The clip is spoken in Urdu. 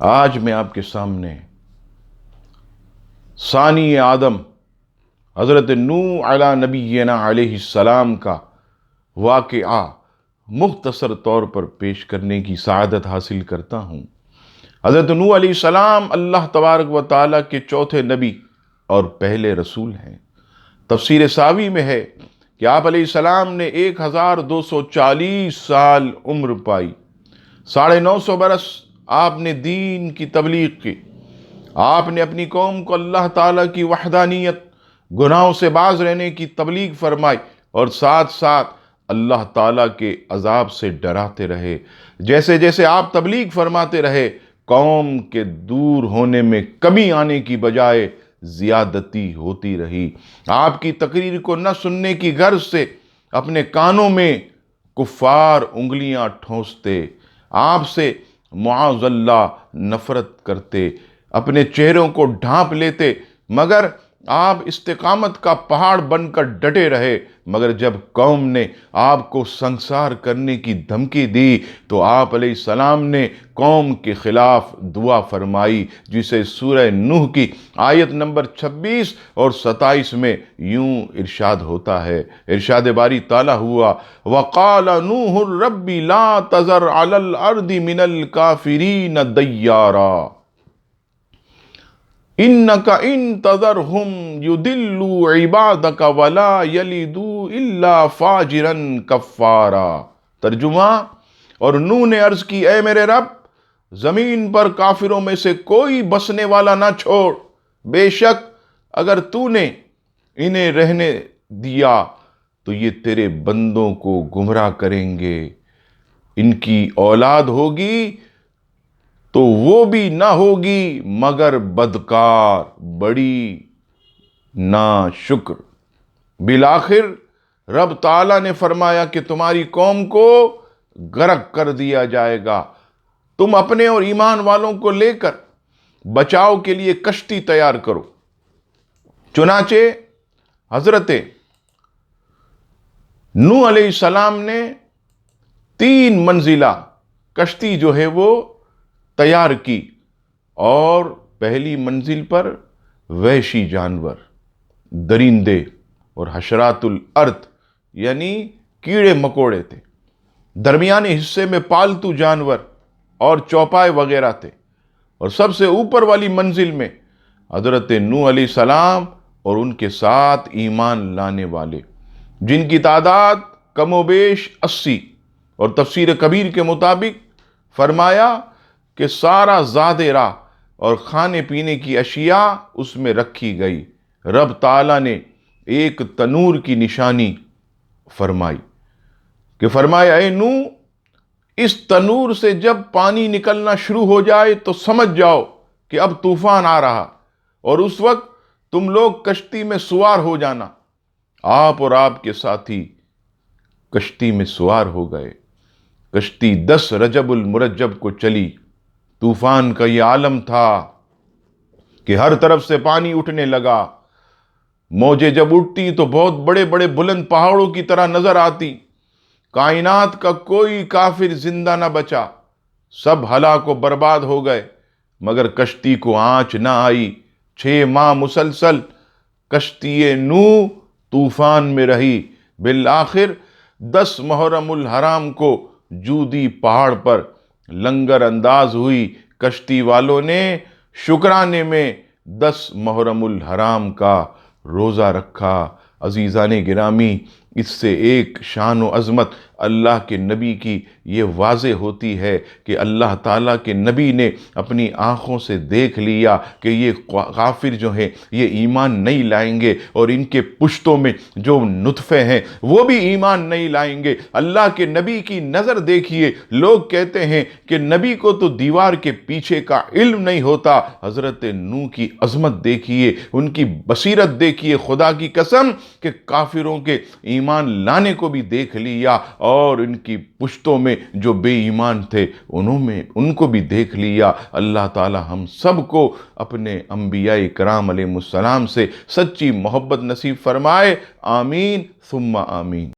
آج میں آپ کے سامنے ثانی آدم حضرت نوح علی نبینا علیہ السلام کا واقعہ مختصر طور پر پیش کرنے کی سعادت حاصل کرتا ہوں۔ حضرت نوح علیہ السلام اللہ تبارک و تعالیٰ کے چوتھے نبی اور پہلے رسول ہیں۔ تفسیر ساوی میں ہے کہ آپ علیہ السلام نے 1240 سال عمر پائی، 950 برس آپ نے دین کی تبلیغ کی۔ آپ نے اپنی قوم کو اللہ تعالیٰ کی وحدانیت، گناہوں سے باز رہنے کی تبلیغ فرمائی اور ساتھ ساتھ اللہ تعالیٰ کے عذاب سے ڈراتے رہے۔ جیسے جیسے آپ تبلیغ فرماتے رہے، قوم کے دور ہونے میں کمی آنے کی بجائے زیادتی ہوتی رہی۔ آپ کی تقریر کو نہ سننے کی غرض سے اپنے کانوں میں کفار انگلیاں ٹھونستے، آپ سے معاذ اللہ نفرت کرتے، اپنے چہروں کو ڈھانپ لیتے، مگر آپ استقامت کا پہاڑ بن کر ڈٹے رہے۔ مگر جب قوم نے آپ کو سنسار کرنے کی دھمکی دی تو آپ علیہ السلام نے قوم کے خلاف دعا فرمائی، جسے سورہ نوح کی آیت نمبر 26 اور 27 میں یوں ارشاد ہوتا ہے۔ ارشاد باری تعالیٰ ہوا، وَقَالَ نُوحٌ رَبِّ لَا تَذَرْ عَلَى الْأَرْضِ مِنَ الْكَافِرِينَ دَيَّارًا إِنَّكَ إِن تَذَرْهُمْ يُضِلُّوا عِبَادَكَ وَلَا يَلِدُوا إِلَّا فَاجِرًا كَفَّارًا۔ ترجمہ، اور نوح نے عرض کی، اے میرے رب، زمین پر کافروں میں سے کوئی بسنے والا نہ چھوڑ۔ بے شک اگر تو نے انہیں رہنے دیا تو یہ تیرے بندوں کو گمراہ کریں گے، ان کی اولاد ہوگی تو وہ بھی نہ ہوگی مگر بدکار، بڑی ناشکر۔ بالآخر رب تعالیٰ نے فرمایا کہ تمہاری قوم کو غرق کر دیا جائے گا۔ تم اپنے اور ایمان والوں کو لے کر بچاؤ کے لیے کشتی تیار کرو۔ چنانچہ حضرت نوح علیہ السلام نے 3 منزلہ کشتی جو ہے وہ تیار کی، اور پہلی منزل پر وحشی جانور، درندے اور حشرات الارض یعنی کیڑے مکوڑے تھے۔ درمیانی حصے میں پالتو جانور اور چوپائے وغیرہ تھے، اور سب سے اوپر والی منزل میں حضرت نوح علیہ السلام اور ان کے ساتھ ایمان لانے والے، جن کی تعداد کم و بیش 80، اور تفسیر کبیر کے مطابق فرمایا کہ سارا زاد راہ اور کھانے پینے کی اشیاء اس میں رکھی گئی۔ رب تعالیٰ نے ایک تنور کی نشانی فرمائی کہ فرمایا، اے نوح، اس تنور سے جب پانی نکلنا شروع ہو جائے تو سمجھ جاؤ کہ اب طوفان آ رہا، اور اس وقت تم لوگ کشتی میں سوار ہو جانا۔ آپ اور آپ کے ساتھی کشتی میں سوار ہو گئے۔ کشتی 10 رجب المرجب کو چلی۔ طوفان کا یہ عالم تھا کہ ہر طرف سے پانی اٹھنے لگا۔ موجیں جب اٹھتی تو بہت بڑے بڑے بلند پہاڑوں کی طرح نظر آتی۔ کائنات کا کوئی کافر زندہ نہ بچا، سب ہلاک و برباد ہو گئے، مگر کشتی کو آنچ نہ آئی۔ 6 ماہ مسلسل کشتی نوح طوفان میں رہی۔ بالآخر 10 محرم الحرام کو جودی پہاڑ پر لنگر انداز ہوئی۔ کشتی والوں نے شکرانے میں 10 محرم الحرام کا روزہ رکھا۔ عزیزان گرامی، اس سے ایک شان و عظمت اللہ کے نبی کی یہ واضح ہوتی ہے کہ اللہ تعالیٰ کے نبی نے اپنی آنکھوں سے دیکھ لیا کہ یہ کافر جو ہیں یہ ایمان نہیں لائیں گے، اور ان کے پشتوں میں جو نطفے ہیں وہ بھی ایمان نہیں لائیں گے۔ اللہ کے نبی کی نظر دیکھیے، لوگ کہتے ہیں کہ نبی کو تو دیوار کے پیچھے کا علم نہیں ہوتا۔ حضرت نوح کی عظمت دیکھیے، ان کی بصیرت دیکھیے، خدا کی قسم کہ کافروں کے ایمان لانے کو بھی دیکھ لیا، اور ان کی پشتوں میں جو بے ایمان تھے ان کو بھی دیکھ لیا۔ اللہ تعالی ہم سب کو اپنے انبیاء کرام علیہ السلام سے سچی محبت نصیب فرمائے، آمین ثم آمین۔